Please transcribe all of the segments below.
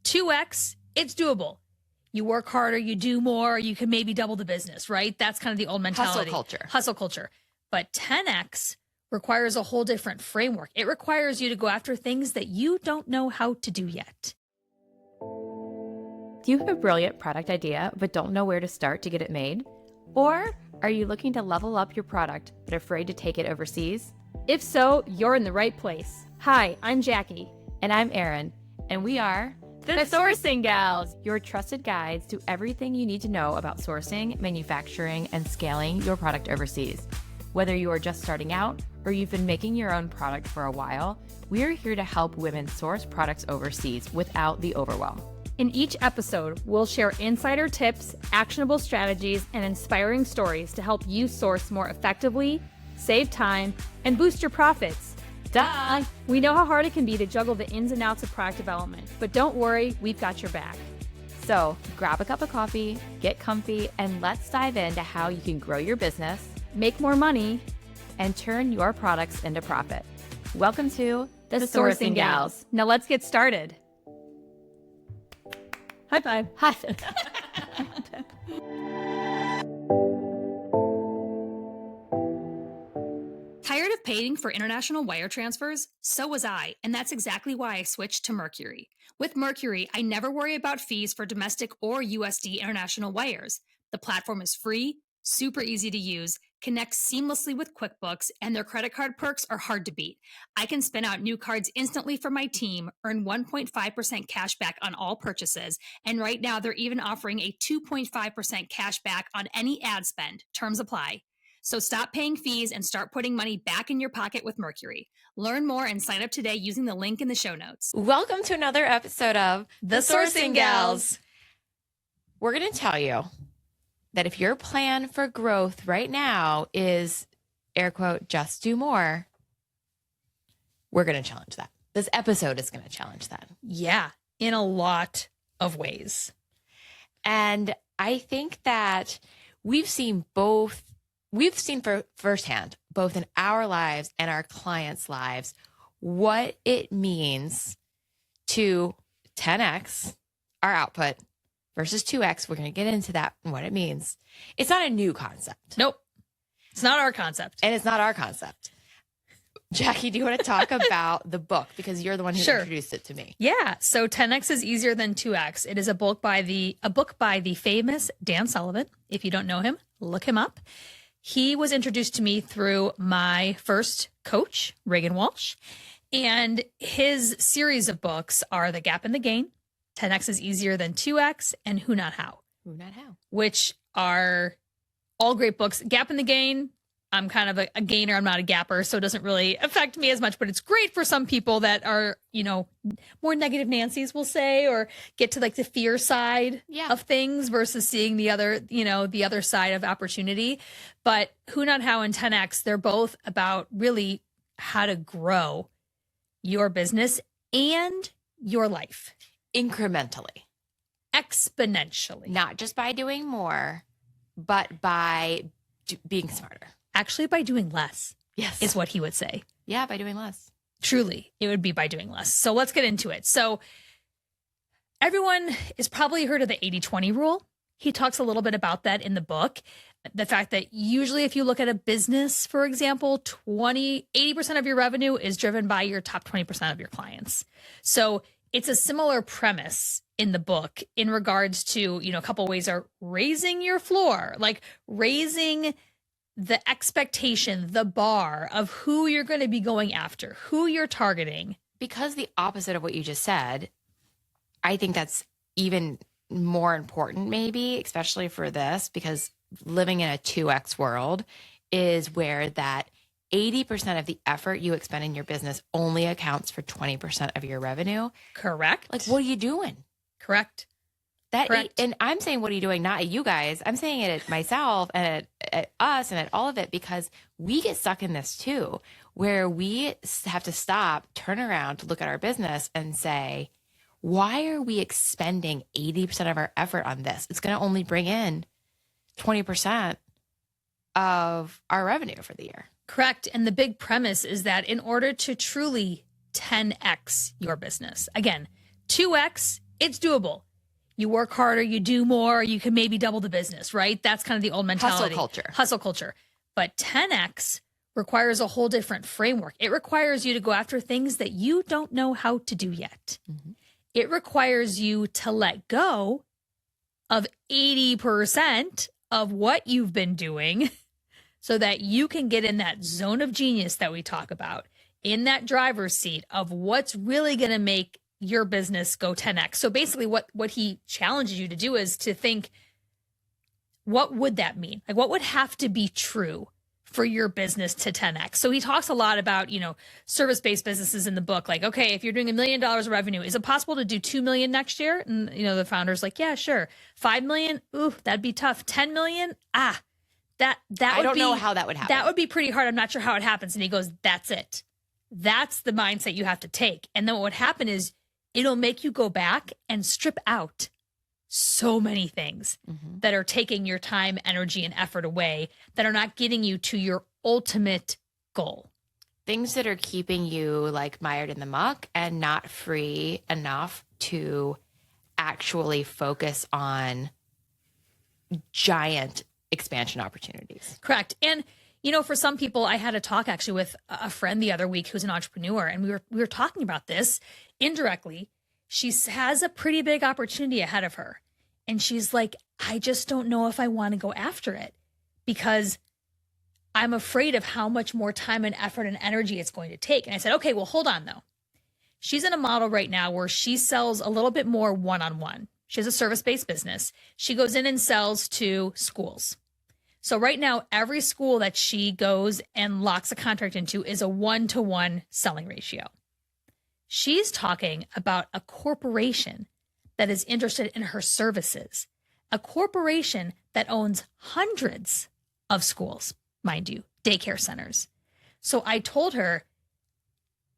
2X, it's doable. You work harder, you do more, you can maybe double the business, right? That's kind of the old mentality. Hustle culture. But 10X requires a whole different framework. It requires you to go after things that you don't know how to do yet. Do you have a brilliant product idea but don't know where to start to get it made? Or are you looking to level up your product but afraid to take it overseas? If so, you're in the right place. Hi, I'm Jackie. And I'm Erin, and we are The Sourcing Gals, your trusted guides to everything you need to know about sourcing, manufacturing, and scaling your product overseas. Whether you are just starting out or you've been making your own product for a while, we are here to help women source products overseas without the overwhelm. In each episode, we'll share insider tips, actionable strategies, and inspiring stories to help you source more effectively, save time, and boost your profits. Duh! We know how hard it can be to juggle the ins and outs of product development, but don't worry, we've got your back. So grab a cup of coffee, get comfy, and let's dive into how you can grow your business, make more money, and turn your products into profit. Welcome to The Sourcing Gals. Now let's get started. High five. Hi. Tired of paying for international wire transfers? So was I, and that's exactly why I switched to Mercury. With Mercury, I never worry about fees for domestic or USD international wires. The platform is free, super easy to use, connects seamlessly with QuickBooks, and their credit card perks are hard to beat. I can spin out new cards instantly for my team, earn 1.5% cash back on all purchases, and right now they're even offering a 2.5% cash back on any ad spend. Terms apply. So stop paying fees and start putting money back in your pocket with Mercury. Learn more and sign up today using the link in the show notes. Welcome to another episode of The Sourcing Gals. We're going to tell you that if your plan for growth right now is, air quote, just do more, we're going to challenge that. This episode is going to challenge that. Yeah, in a lot of ways. And I think that we've seen for firsthand, both in our lives and our clients' lives, what it means to 10x our output versus 2x. We're going to get into that and what it means. It's not a new concept. Nope. It's not our concept. And it's not our concept. Jackie, do you want to talk about the book? Because you're the one who introduced it to me. Yeah. So 10x is easier than 2x. It is a book by the famous Dan Sullivan. If you don't know him, look him up. He was introduced to me through my first coach, Reagan Walsh. And his series of books are The Gap and the Gain, 10x is easier than 2x, and Who Not How. Who Not How. Which are all great books. Gap and the Gain, I'm kind of a gainer. I'm not a gapper, so it doesn't really affect me as much, but it's great for some people that are, more negative Nancy's, we'll say, or get to like the fear side of things versus seeing the other side of opportunity. But Who Not How and 10X, they're both about really how to grow your business and your life. Incrementally. Exponentially. Not just by doing more, but by being smarter. Actually, by doing less. Yes. Is what he would say. Yeah, by doing less. Truly, it would be by doing less. So let's get into it. So everyone has probably heard of the 80-20 rule. He talks a little bit about that in the book. The fact that usually if you look at a business, for example, 80% of your revenue is driven by your top 20% of your clients. So it's a similar premise in the book in regards to, a couple of ways are raising your floor, like raising the expectation, the bar of who you're going to be going after, who you're targeting. Because the opposite of what you just said, I think that's even more important maybe, especially for this, because living in a 2x world is where that 80% of the effort you expend in your business only accounts for 20% of your revenue. Correct. Like, what are you doing? Correct. And I'm saying, what are you doing? Not at you guys. I'm saying it at myself and at us and at all of it, because we get stuck in this too, where we have to stop, turn around to look at our business and say, why are we expending 80% of our effort on this? It's going to only bring in 20% of our revenue for the year. Correct. And the big premise is that in order to truly 10x your business, again, 2x it's doable. You work harder, you do more, you can maybe double the business, right? That's kind of the old mentality. Hustle culture. But 10X requires a whole different framework. It requires you to go after things that you don't know how to do yet. Mm-hmm. It requires you to let go of 80% of what you've been doing so that you can get in that zone of genius that we talk about, in that driver's seat of what's really going to make your business go 10X. So basically what he challenges you to do is to think, what would that mean? Like, what would have to be true for your business to 10X? So he talks a lot about, service-based businesses in the book. Like, okay, if you're doing $1 million of revenue, is it possible to do 2 million next year? And, the founder's like, yeah, sure. 5 million? Ooh, that'd be tough. 10 million? That I don't know how that would happen. That would be pretty hard. I'm not sure how it happens. And he goes, that's it. That's the mindset you have to take. And then what would happen is it'll make you go back and strip out so many things that are taking your time, energy, and effort away, that are not getting you to your ultimate goal. Things that are keeping you like mired in the muck and not free enough to actually focus on giant expansion opportunities. Correct. And for some people, I had a talk actually with a friend the other week who's an entrepreneur, and we were talking about this indirectly. She has a pretty big opportunity ahead of her, and she's like, I just don't know if I want to go after it because I'm afraid of how much more time and effort and energy it's going to take. And I said, okay, well, hold on though. She's in a model right now where she sells a little bit more one-on-one. She has a service-based business. She goes in and sells to schools. So right now, every school that she goes and locks a contract into is a 1-to-1 selling ratio. She's talking about a corporation that is interested in her services, a corporation that owns hundreds of schools, mind you, daycare centers. So I told her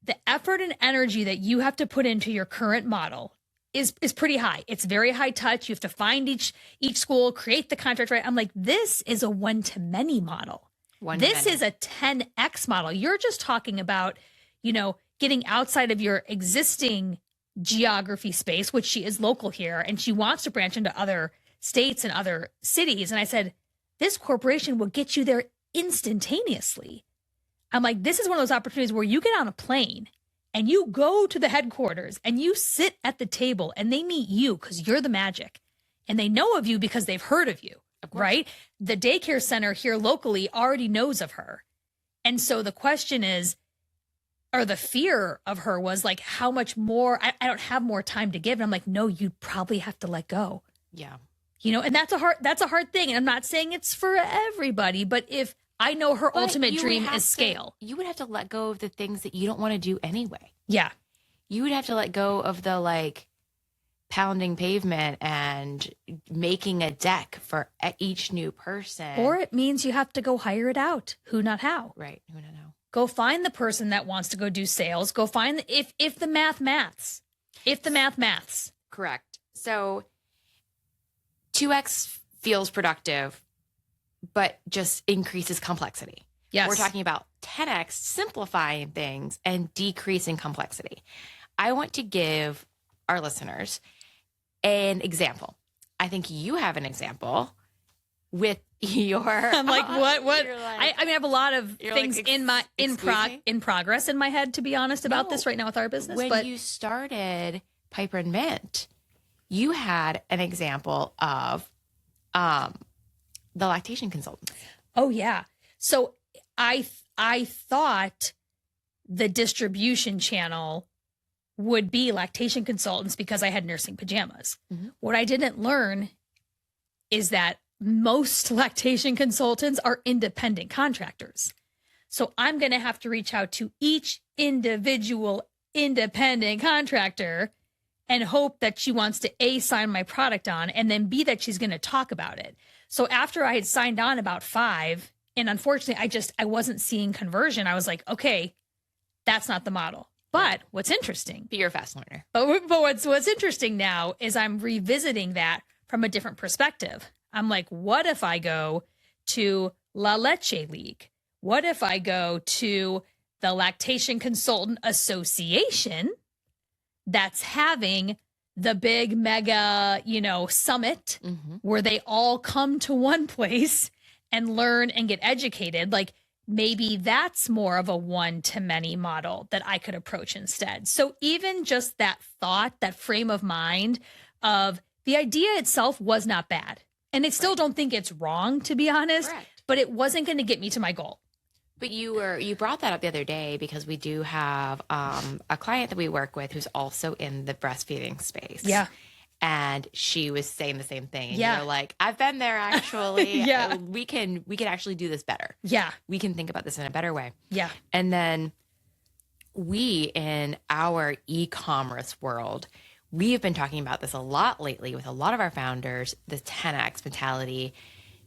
the effort and energy that you have to put into your current model is pretty high. It's very high touch. You have to find each school, create the contract, right? I'm like, this is a one-to-many model. This is a 10X model. You're just talking about, getting outside of your existing geography space, which she is local here, and she wants to branch into other states and other cities. And I said, this corporation will get you there instantaneously. I'm like, this is one of those opportunities where you get on a plane and you go to the headquarters and you sit at the table and they meet you because you're the magic, and they know of you because they've heard of you, right? The daycare center here locally already knows of her. And so the question is, or the fear of her was like, how much more, I don't have more time to give. And I'm like, no, you probably have to let go. Yeah. And that's a hard thing. And I'm not saying it's for everybody, but if I know her ultimate dream is scale. You would have to let go of the things that you don't want to do anyway. Yeah. You would have to let go of the pounding pavement and making a deck for each new person. Or it means you have to go hire it out. Who, not how. Right. Who, not how. Go find the person that wants to go do sales. Go find if the maths. If the maths. Correct. So 2X feels productive, but just increases complexity. Yes. We're talking about 10X simplifying things and decreasing complexity. I want to give our listeners an example. I think you have an example with your. I'm like, what? I have a lot of things in progress in my head, to be honest, about this right now with our business. When you started Piper and Mint, you had an example of the lactation consultant. Oh yeah. So I thought the distribution channel would be lactation consultants because I had nursing pajamas. Mm-hmm. What I didn't learn is that most lactation consultants are independent contractors. So I'm going to have to reach out to each individual independent contractor and hope that she wants to A, sign my product on, and then B, that she's going to talk about it. So after I had signed on about 5, and unfortunately I wasn't seeing conversion, I was like, okay, that's not the model. But what's interesting. But you're a fast learner. But what's interesting now is I'm revisiting that from a different perspective. I'm like, what if I go to La Leche League? What if I go to the Lactation Consultant Association that's having the big mega, summit where they all come to one place and learn and get educated. Like maybe that's more of a one-to-many model that I could approach instead. So even just that thought, that frame of mind of the idea itself was not bad. And I still don't think it's wrong, to be honest, but it wasn't going to get me to my goal. But you brought that up the other day because we do have a client that we work with who's also in the breastfeeding space. Yeah. And she was saying the same thing. And Yeah. you're like, I've been there actually. Yeah. We can actually do this better. Yeah. We can think about this in a better way. Yeah. And then we, in our e-commerce world, we have been talking about this a lot lately with a lot of our founders, the 10X mentality,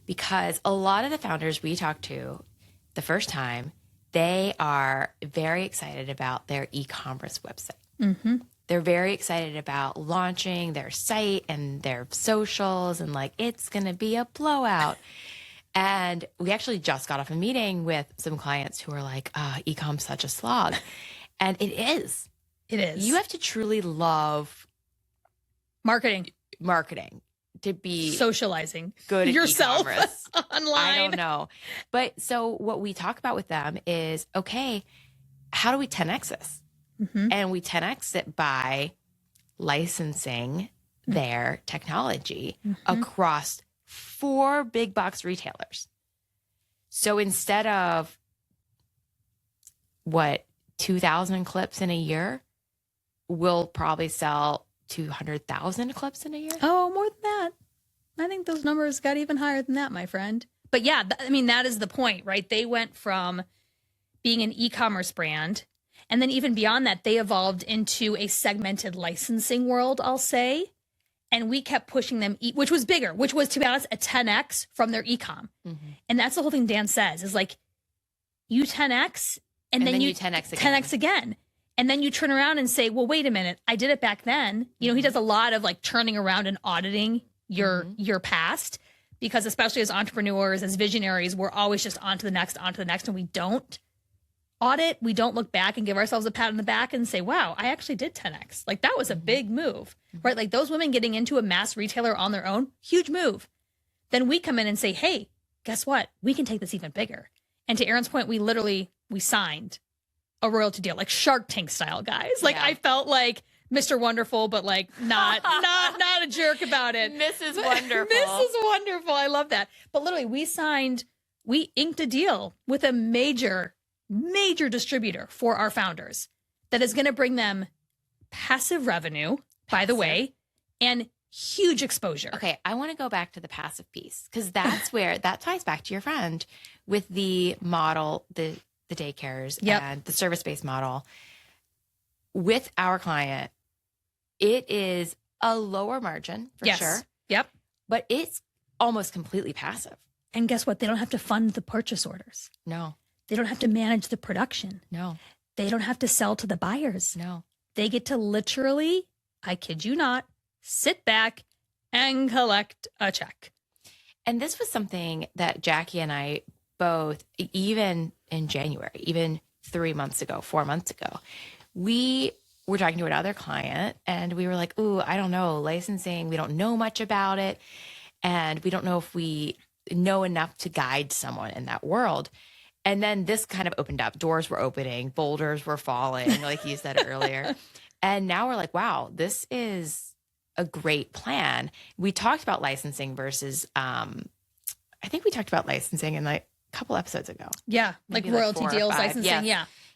because a lot of the founders we talk to the first time, they are very excited about their e-commerce website. Mm-hmm. They're very excited about launching their site and their socials and like, it's going to be a blowout. And we actually just got off a meeting with some clients who are like, e-com's such a slog. And it is. It is. You have to truly love marketing to be socializing good at yourself e-commerce. online. I don't know. But so what we talk about with them is, okay, how do we 10X this? Mm-hmm. And we 10X it by licensing their technology across 4 big box retailers. So instead of 2,000 clips in a year, we'll probably sell 200,000 clips in a year. Oh, more than that. I think those numbers got even higher than that, my friend. But yeah, that is the point, right? They went from being an e-commerce brand, and then even beyond that, they evolved into a segmented licensing world, I'll say. And we kept pushing them, which was bigger, which was, to be honest, a 10X from their e-com. Mm-hmm. And that's the whole thing Dan says is like, you 10X, and then you 10X again. 10X again. And then you turn around and say, well, wait a minute, I did it back then. He does a lot of like turning around and auditing your past, because especially as entrepreneurs, as visionaries, we're always just on to the next, and we don't audit. We don't look back and give ourselves a pat on the back and say, wow, I actually did 10X. Like that was a big move, right? Like those women getting into a mass retailer on their own, huge move. Then we come in and say, hey, guess what? We can take this even bigger. And to Erin's point, we signed a royalty deal, like Shark Tank style, guys. Like I felt like Mr. Wonderful, but like not a jerk about it. Mrs. Wonderful. Mrs. Wonderful. I love that. But literally we inked a deal with a major distributor for our founders that is going to bring them passive revenue, by the way, and huge exposure. Okay, I want to go back to the passive piece, because that's where that ties back to your friend with the model, the daycares and the service-based model. With our client, it is a lower margin for sure. Yep. But it's almost completely passive. And guess what? They don't have to fund the purchase orders. No. They don't have to manage the production. No. They don't have to sell to the buyers. No. They get to literally, I kid you not, sit back and collect a check. And this was something that Jackie and I both, even in January, even 4 months ago, we were talking to another client and we were like, ooh, I don't know, licensing, we don't know much about it. And we don't know if we know enough to guide someone in that world. And then this kind of opened up. Doors were opening, boulders were falling, like you said earlier. And now we're like, wow, this is a great plan. We talked about licensing versus, I think we talked about licensing in like a couple episodes ago. Yeah, maybe like royalty deals, licensing,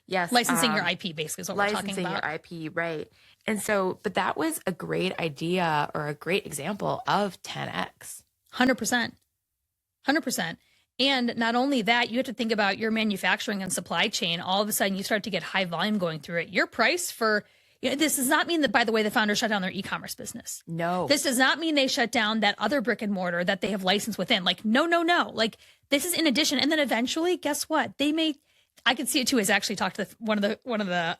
Yes. Licensing your IP basically is what we're talking about. Licensing your IP, right. And so, but that was a great idea or a great example of 10X. 100%. 100%. And not only that, you have to think about your manufacturing and supply chain. All of a sudden, you start to get high volume going through it. Your price for, this does not mean that, by the way, the founders shut down their e-commerce business. No. This does not mean they shut down that other brick and mortar that they have licensed within. Like, no. Like, this is in addition. And then eventually, guess what? I could see it too. As I actually talked to one of the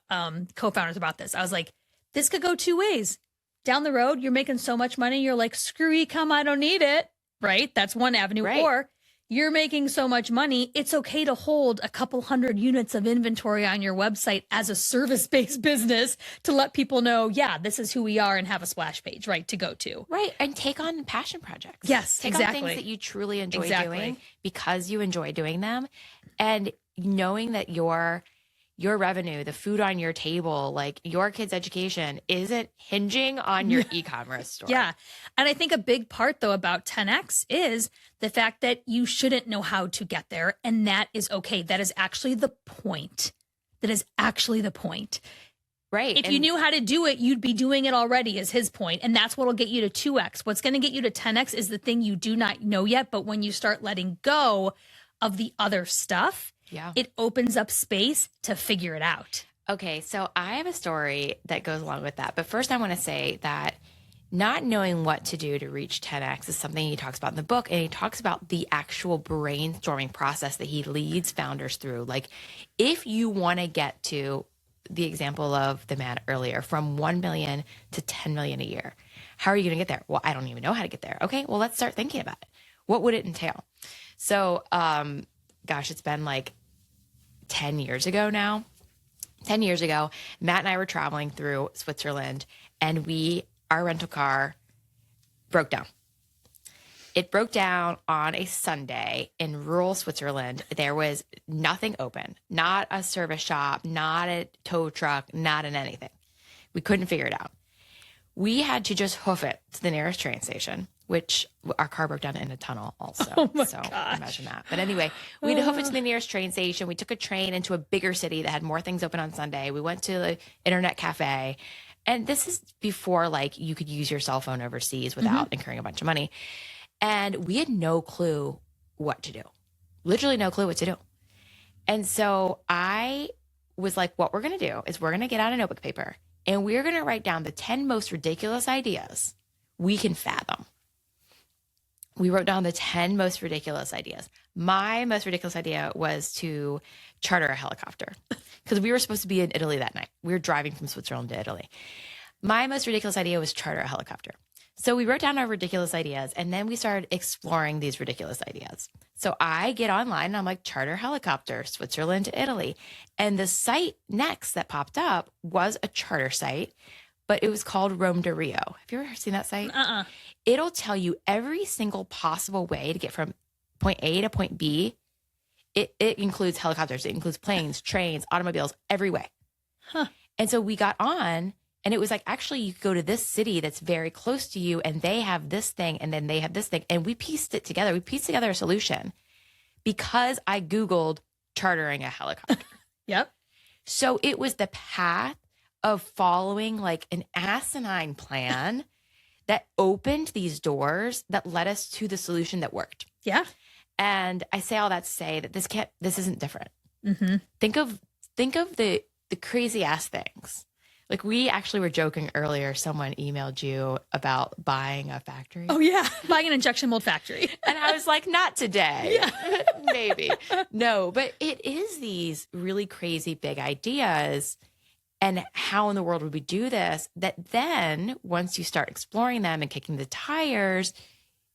co-founders about this. I was like, this could go two ways. Down the road, you're making so much money. You're like, screw e-com, I don't need it. Right? That's one avenue. Right. Or you're making so much money, it's okay to hold a couple hundred units of inventory on your website as a service-based business to let people know, yeah, this is who we are and have a splash page, right, to go to. Right. And take on passion projects. Yes, take exactly. on things that you truly enjoy doing because you enjoy doing them. And knowing that your revenue, the food on your table, like your kids' education isn't hinging on your e-commerce store. Yeah. And I think a big part though about 10X is the fact that you shouldn't know how to get there. And that is okay. That is actually the point. That is actually the point. Right. If you knew how to do it, you'd be doing it already is his point. And that's what'll get you to 2X. What's going to get you to 10X is the thing you do not know yet. But when you start letting go of the other stuff, it opens up space to figure it out. Okay, so I have a story that goes along with that. But first, I want to say that not knowing what to do to reach 10X is something he talks about in the book. And he talks about the actual brainstorming process that he leads founders through. Like, if you want to get to the example of the man earlier, from 1 million to 10 million a year, how are you going to get there? Well, I don't even know how to get there. Okay, well, let's start thinking about it. What would it entail? So, gosh, it's been like 10 years ago now. 10 years ago, Matt and I were traveling through Switzerland, and our rental car broke down. It broke down on a Sunday in rural Switzerland. There was nothing open, not a service shop, not a tow truck, not an anything. We couldn't figure it out. We had to just hoof it to the nearest train station, which our car broke down in a tunnel also. Oh my so gosh. Imagine that. But anyway, we had to hoof it to the nearest train station. We took a train into a bigger city that had more things open on Sunday. We went to the internet cafe. And this is before like you could use your cell phone overseas without incurring a bunch of money. And we had no clue what to do. Literally no clue what to do. And so I was like, what we're going to do is we're going to get out a notebook paper and we're going to write down the 10 most ridiculous ideas we can fathom. We wrote down the 10 most ridiculous ideas. My most ridiculous idea was to charter a helicopter because we were supposed to be in Italy that night. We were driving from Switzerland to Italy. My most ridiculous idea was charter a helicopter. So we wrote down our ridiculous ideas and then we started exploring these ridiculous ideas. So I get online and I'm like, charter helicopter, Switzerland to Italy. And the site next that popped up was a charter site, but it was called Rome to Rio. Have you ever seen that site? It'll tell you every single possible way to get from point A to point B. It includes helicopters. It includes planes, trains, automobiles, every way. And so we got on and it was like, actually, you could go to this city that's very close to you and they have this thing and then they have this thing. And we pieced it together. We pieced together a solution because I Googled chartering a helicopter. Yep. So it was the path of following like an asinine plan that opened these doors that led us to the solution that worked. Yeah. And I say all that to say that this isn't different. Mm-hmm. Think of the crazy ass things. Like we actually were joking earlier, someone emailed you about buying a factory. Oh yeah. Buying an injection mold factory. And I was like, not today. Yeah. Maybe. No, but it is these really crazy big ideas. And how in the world would we do this? That then once you start exploring them and kicking the tires,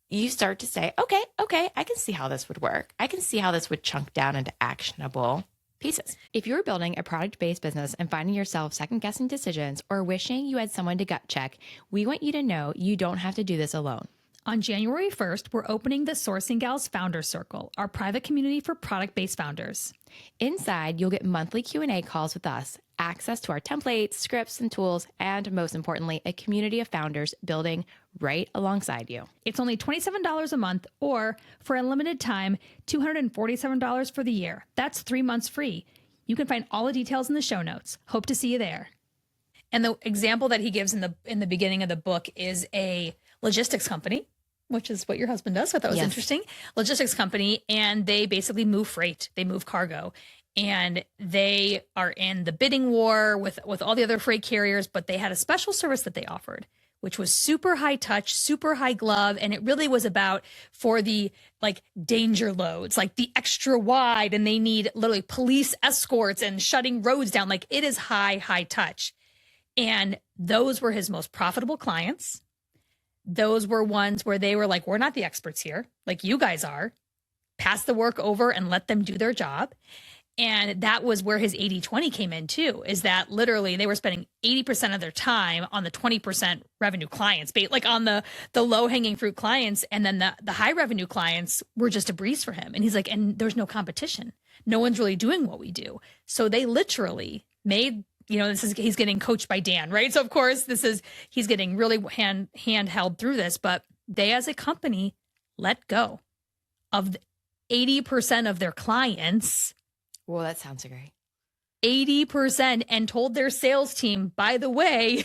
you start to say, okay, I can see how this would work. I can see how this would chunk down into actionable pieces. If you're building a product-based business and finding yourself second-guessing decisions or wishing you had someone to gut check, we want you to know you don't have to do this alone. On January 1st, we're opening the Sourcing Gals Founder Circle, our private community for product-based founders. Inside, you'll get monthly Q&A calls with us, access to our templates, scripts, and tools, and most importantly, a community of founders building right alongside you. It's only $27 a month, or for a limited time, $247 for the year. That's 3 months free. You can find all the details in the show notes. Hope to see you there. And the example that he gives in the beginning of the book is a logistics company, which is what your husband does. So I thought was interesting. Logistics company, and they basically move freight. They move cargo. And they are in the bidding war with all the other freight carriers, but they had a special service that they offered, which was super high touch, super high glove. And it really was about for the like danger loads, like the extra wide, and they need literally police escorts and shutting roads down. Like it is high touch. And those were his most profitable clients. Those were ones where they were like, we're not the experts here. Like you guys are. pass the work over and let them do their job. And that was where his 80-20 came in too, is that literally they were spending 80% of their time on the 20% revenue clients, like on the low hanging fruit clients. And then the high revenue clients were just a breeze for him. And he's like, and there's no competition. No one's really doing what we do. So they literally made, he's getting coached by Dan, right? So of course he's getting really handheld through this, but they as a company let go of 80% of their clients. Well, that sounds great. 80%, and told their sales team, by the way,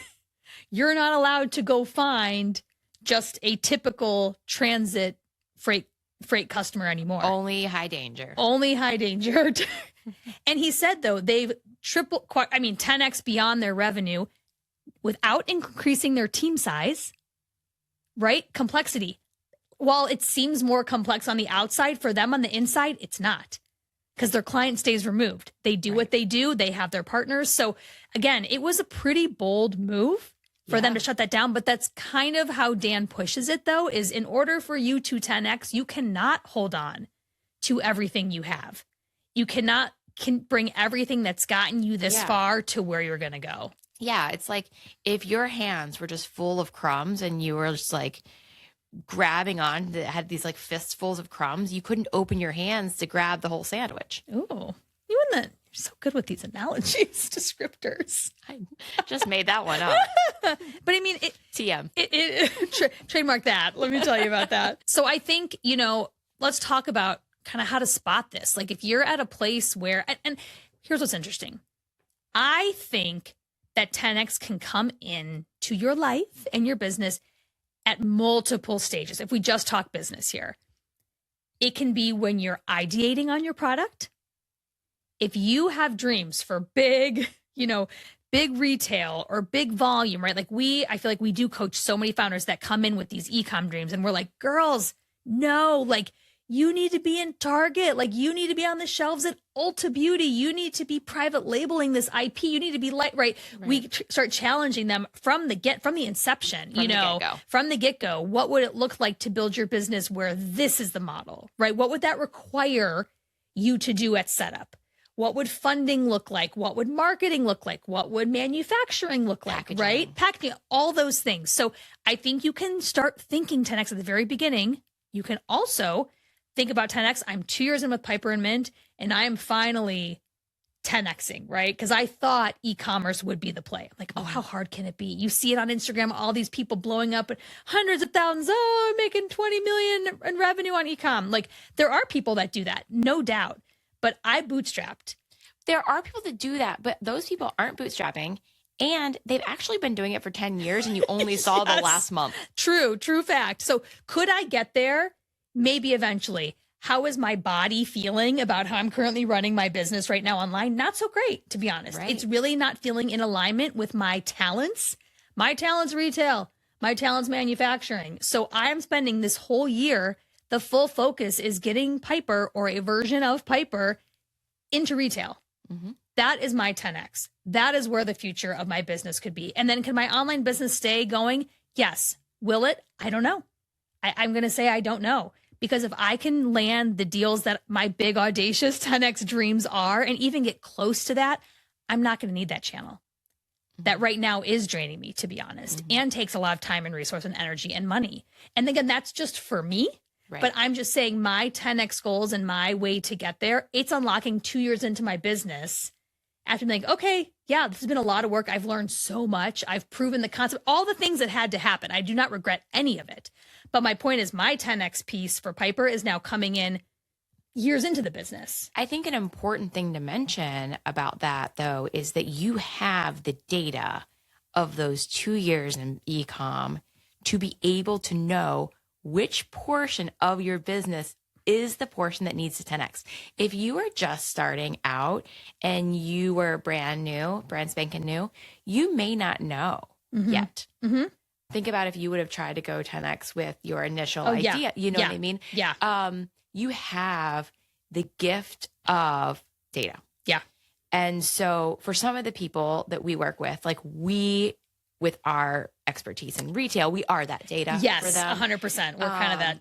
you're not allowed to go find just a typical transit freight customer anymore. Only high danger. Only high danger. And he said, though, they've 10x beyond their revenue without increasing their team size, right? Complexity. While it seems more complex on the outside, for them on the inside, it's not. Because their client stays removed. They do what they do. They have their partners. So again, it was a pretty bold move for them to shut that down. But that's kind of how Dan pushes it, though, is in order for you to 10x, you cannot hold on to everything you have. You can bring everything that's gotten you this far to where you're going to go. Yeah. It's like if your hands were just full of crumbs and you were just like grabbing on that had these like fistfuls of crumbs, you couldn't open your hands to grab the whole sandwich. Ooh, you're so good with these analogies, descriptors. I just made that one up. But I mean, TM. Trademark that. Let me tell you about that. So I think, let's talk about kind of how to spot this. Like if you're at a place where, and here's what's interesting. I think that 10X can come in to your life and your business at multiple stages. If we just talk business here, it can be when you're ideating on your product. If you have dreams for big retail or big volume, right? Like I feel like we do coach so many founders that come in with these e-com dreams and we're like, girls, no, like you need to be in Target. Like you need to be on the shelves at Ulta Beauty. You need to be private labeling this IP. You need to be right. We start challenging them from the inception, from the get-go. What would it look like to build your business where this is the model, right? What would that require you to do at setup? What would funding look like? What would marketing look like? What would manufacturing look like, right? Packaging, all those things. So I think you can start thinking 10X at the very beginning. You can also think about 10X. I'm 2 years in with Piper and Mint, and I am finally 10Xing, right? Because I thought e-commerce would be the play. I'm like, oh, how hard can it be? You see it on Instagram, all these people blowing up at hundreds of thousands. Oh, I'm making 20 million in revenue on e-com. Like there are people that do that, no doubt. But I bootstrapped. There are people that do that, but those people aren't bootstrapping. And they've actually been doing it for 10 years and you only saw the last month. True fact. So could I get there? Maybe eventually. How is my body feeling about how I'm currently running my business right now online? Not so great, to be honest. Right. It's really not feeling in alignment with my talents. My talents retail, my talents manufacturing. So I'm spending this whole year, the full focus is getting Piper or a version of Piper into retail. Mm-hmm. That is my 10X. That is where the future of my business could be. And then can my online business stay going? Yes. Will it? I don't know. I'm going to say I don't know. Because if I can land the deals that my big audacious 10X dreams are and even get close to that, I'm not going to need that channel. Mm-hmm. That right now is draining me, to be honest, and takes a lot of time and resource and energy and money. And again, that's just for me. Right. But I'm just saying my 10X goals and my way to get there, it's unlocking 2 years into my business after being like, okay, yeah, this has been a lot of work. I've learned so much. I've proven the concept, all the things that had to happen. I do not regret any of it. But my point is my 10X piece for Piper is now coming in years into the business. I think an important thing to mention about that, though, is that you have the data of those 2 years in e-com to be able to know which portion of your business is the portion that needs to 10X. If you are just starting out and you were brand spanking new, you may not know yet. Mm-hmm. Think about if you would have tried to go 10X with your initial idea. Yeah. You know what I mean? Yeah. You have the gift of data. Yeah. And so for some of the people that we work with, like with our expertise in retail, we are that data for them. 100%. We're kind of that.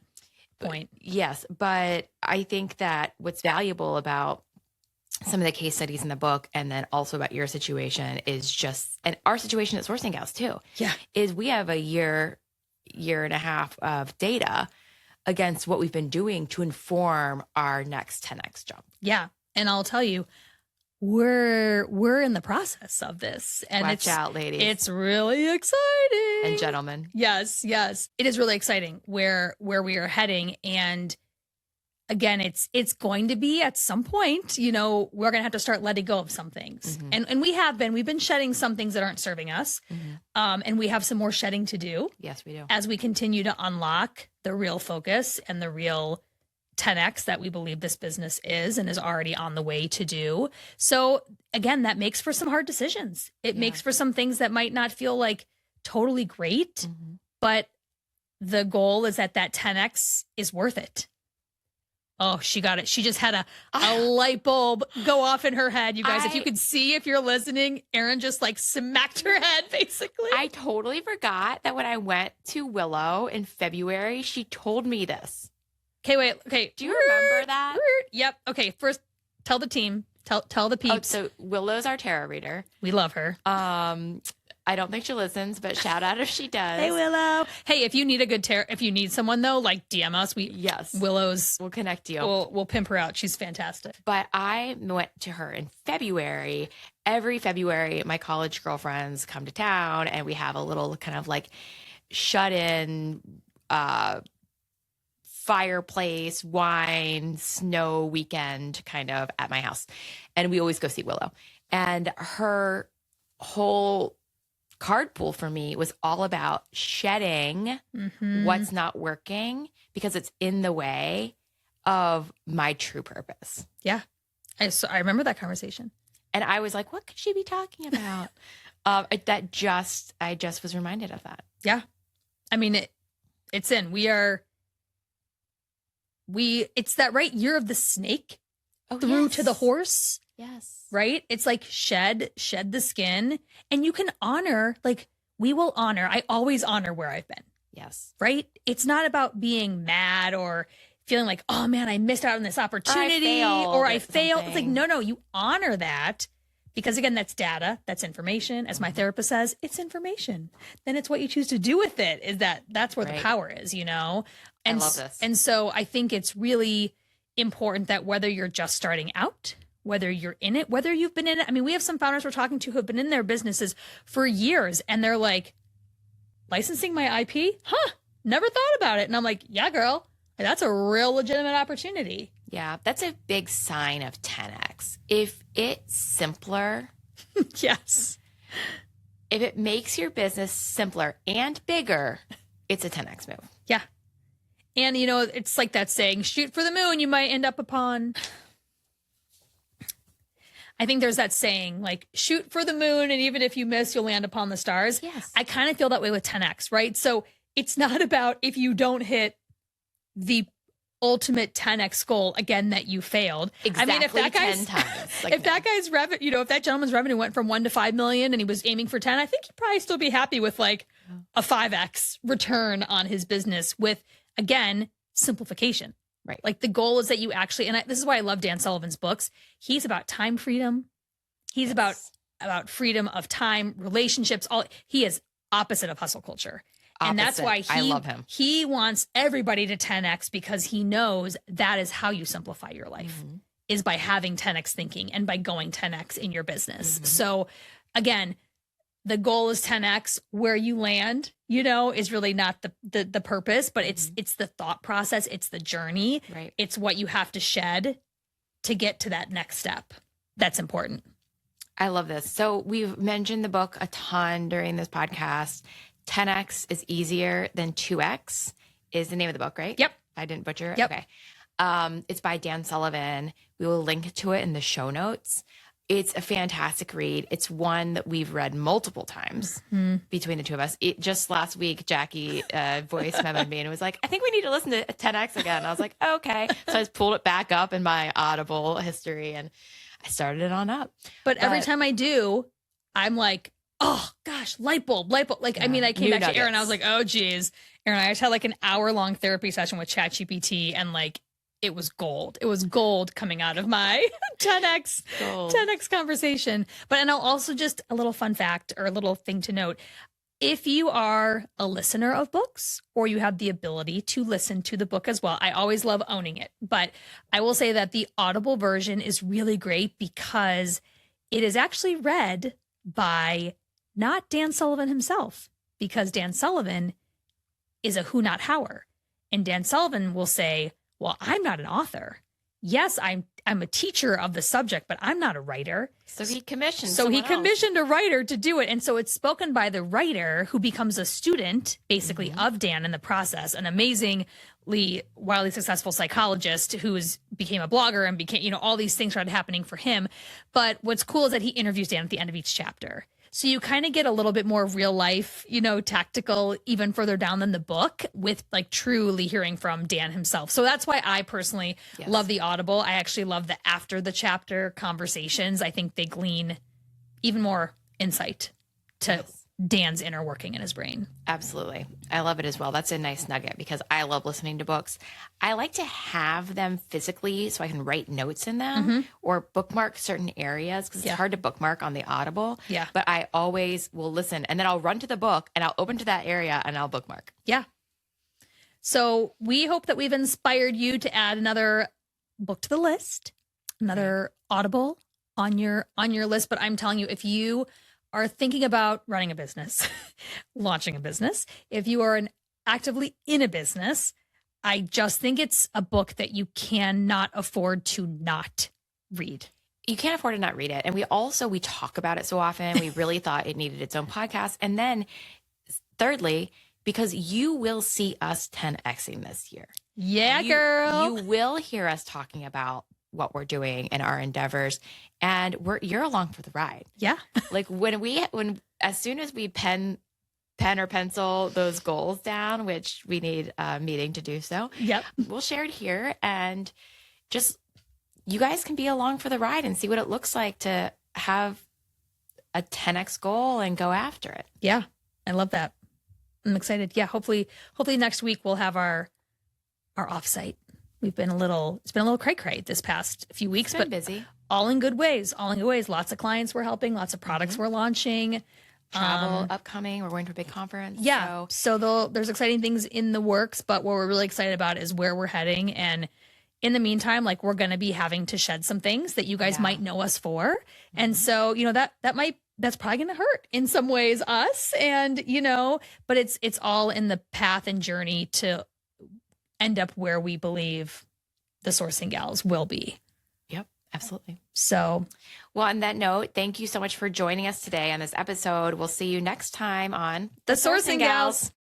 point. Yes. But I think that what's valuable about some of the case studies in the book, and then also about your situation, is just, and our situation at Sourcing Gals too, Yeah. is we have a year and a half of data against what we've been doing to inform our next 10X jump. Yeah. And I'll tell you, we're in the process of this. And Watch out, ladies. It's really exciting. And gentlemen. Yes. It is really exciting where we are heading. And again, it's going to be at some point, we're going to have to start letting go of some things. And we've been shedding some things that aren't serving us. And we have some more shedding to do. Yes, we do. As we continue to unlock the real focus and the real 10X that we believe this business is and is already on the way to do. So again, that makes for some hard decisions. It makes for some things that might not feel like totally great, but the goal is that 10X is worth it. Oh, she got it. She just had a light bulb go off in her head. You guys, if you could see, if you're listening, Erin just like smacked her head, basically. I totally forgot that when I went to Willow in February, she told me this. Okay, wait. Okay. Do you remember that? Yep. Okay. First, tell the team. Tell the peeps. So Willow's our tarot reader. We love her. I don't think she listens, but shout out if she does. Hey, Willow. Hey, if you need a good tarot, if you need someone though, like DM us. Willow's. We'll connect you. We'll pimp her out. She's fantastic. But I went to her in February. Every February, my college girlfriends come to town, and we have a little kind of like shut-in fireplace, wine, snow weekend kind of at my house. And we always go see Willow. And her whole card pool for me was all about shedding what's not working because it's in the way of my true purpose. Yeah. I remember that conversation. And I was like, what could she be talking about? I just was reminded of that. Yeah. I mean, it's it's that right year of the snake through to the horse. Yes. Right? It's like shed the skin, and you can honor, like we will honor. I always honor where I've been. Yes. Right? It's not about being mad or feeling like, oh man, I missed out on this opportunity or I failed. It's like, no, you honor that because again, that's data, that's information. As my therapist says, it's information. Then it's what you choose to do with it. That's where the power is, And I love this. And so I think it's really important that whether you're just starting out, whether you're in it, whether you've been in it. I mean, we have some founders we're talking to who have been in their businesses for years and they're like, licensing my IP? Huh? Never thought about it. And I'm like, yeah, girl, that's a real legitimate opportunity. Yeah, that's a big sign of 10X. If it's simpler. Yes. If it makes your business simpler and bigger, it's a 10X move. Yeah. And, it's like that saying, shoot for the moon, you might end up upon. I think there's that saying, like, shoot for the moon, and even if you miss, you'll land upon the stars. Yes. I kind of feel that way with 10X, right? So it's not about if you don't hit the ultimate 10X goal, again, that you failed. Exactly. I mean, if that guy's 10 times. If that guy's revenue, if that gentleman's revenue went from 1 to 5 million and he was aiming for 10, I think he'd probably still be happy with like a 5X return on his business with, again, simplification. Right. Like the goal is that you actually, and this is why I love Dan Sullivan's books. He's about time freedom. He's about freedom of time, relationships. He is opposite of hustle culture. And that's why I love him. He wants everybody to 10X because he knows that is how you simplify your life is by having 10X thinking and by going 10X in your business. So again, the goal is 10X. Where you land, is really not the purpose, but it's the thought process. It's the journey. Right. It's what you have to shed to get to that next step. That's important. I love this. So we've mentioned the book a ton during this podcast. 10X is easier than 2X is the name of the book, right? Yep. I didn't butcher it? Yep. Okay. It's by Dan Sullivan. We will link to it in the show notes. It's a fantastic read. It's one that we've read multiple times between the two of us. Just last week, Jackie voice memoed me and was like, I think we need to listen to 10X again. And I was like, okay. So I just pulled it back up in my Audible history and I started it on up. But every time I do, I'm like, oh gosh, light bulb. Like, I mean, I came New back to Erin, I nuggets. was like, oh geez. Erin, I just had like an hour-long therapy session with ChatGPT, and like, it was gold. It was gold coming out of my 10x Gold. 10x conversation. But and I'll also just a little fun fact or a little thing to note. If you are a listener of books or you have the ability to listen to the book as well, I always love owning it. But I will say that the Audible version is really great because it is actually read by not Dan Sullivan himself, because Dan Sullivan is a who, not hower. And Dan Sullivan will say, well, I'm not an author. Yes, I'm a teacher of the subject, but I'm not a writer. So he commissioned. So he someone else. commissioned a writer to do it. And so it's spoken by the writer who becomes a student, basically, of Dan in the process, an amazingly, wildly successful psychologist who's became a blogger and became, all these things started happening for him. But what's cool is that he interviews Dan at the end of each chapter. So you kind of get a little bit more real life, tactical, even further down than the book, with like truly hearing from Dan himself. So that's why I personally love the Audible. I actually love the after the chapter conversations. I think they glean even more insight to Dan's inner working in his brain. Absolutely. I love it as well. That's a nice nugget because I love listening to books. I like to have them physically so I can write notes in them or bookmark certain areas because it's hard to bookmark on the Audible. Yeah. But I always will listen and then I'll run to the book and I'll open to that area and I'll bookmark. Yeah. So we hope that we've inspired you to add another book to the list, another Audible on your list. But I'm telling you, if you are thinking about running a business, launching a business, if you are actively in a business, I just think it's a book that you cannot afford to not read. You can't afford to not read it. And we talk about it so often. We really thought it needed its own podcast. And then thirdly, because you will see us 10Xing this year. Yeah, girl. You will hear us talking about what we're doing in our endeavors, and you're along for the ride. Yeah. Like as soon as we pen or pencil those goals down, which we need a meeting to do so. Yep. We'll share it here and just you guys can be along for the ride and see what it looks like to have a 10X goal and go after it. Yeah. I love that. I'm excited. Yeah. Hopefully next week we'll have our offsite. It's been a little cray-cray this past few weeks, but busy. All in good ways. Lots of clients we're helping, lots of products we're launching. Travel upcoming. We're going to a big conference. Yeah. So there's exciting things in the works, but what we're really excited about is where we're heading. And in the meantime, like we're going to be having to shed some things that you guys might know us for. And so, that's probably going to hurt in some ways us and, but it's all in the path and journey to end up where we believe the Sourcing Gals will be. Yep, absolutely. So, well, on that note, thank you so much for joining us today on this episode. We'll see you next time on The Sourcing Gals.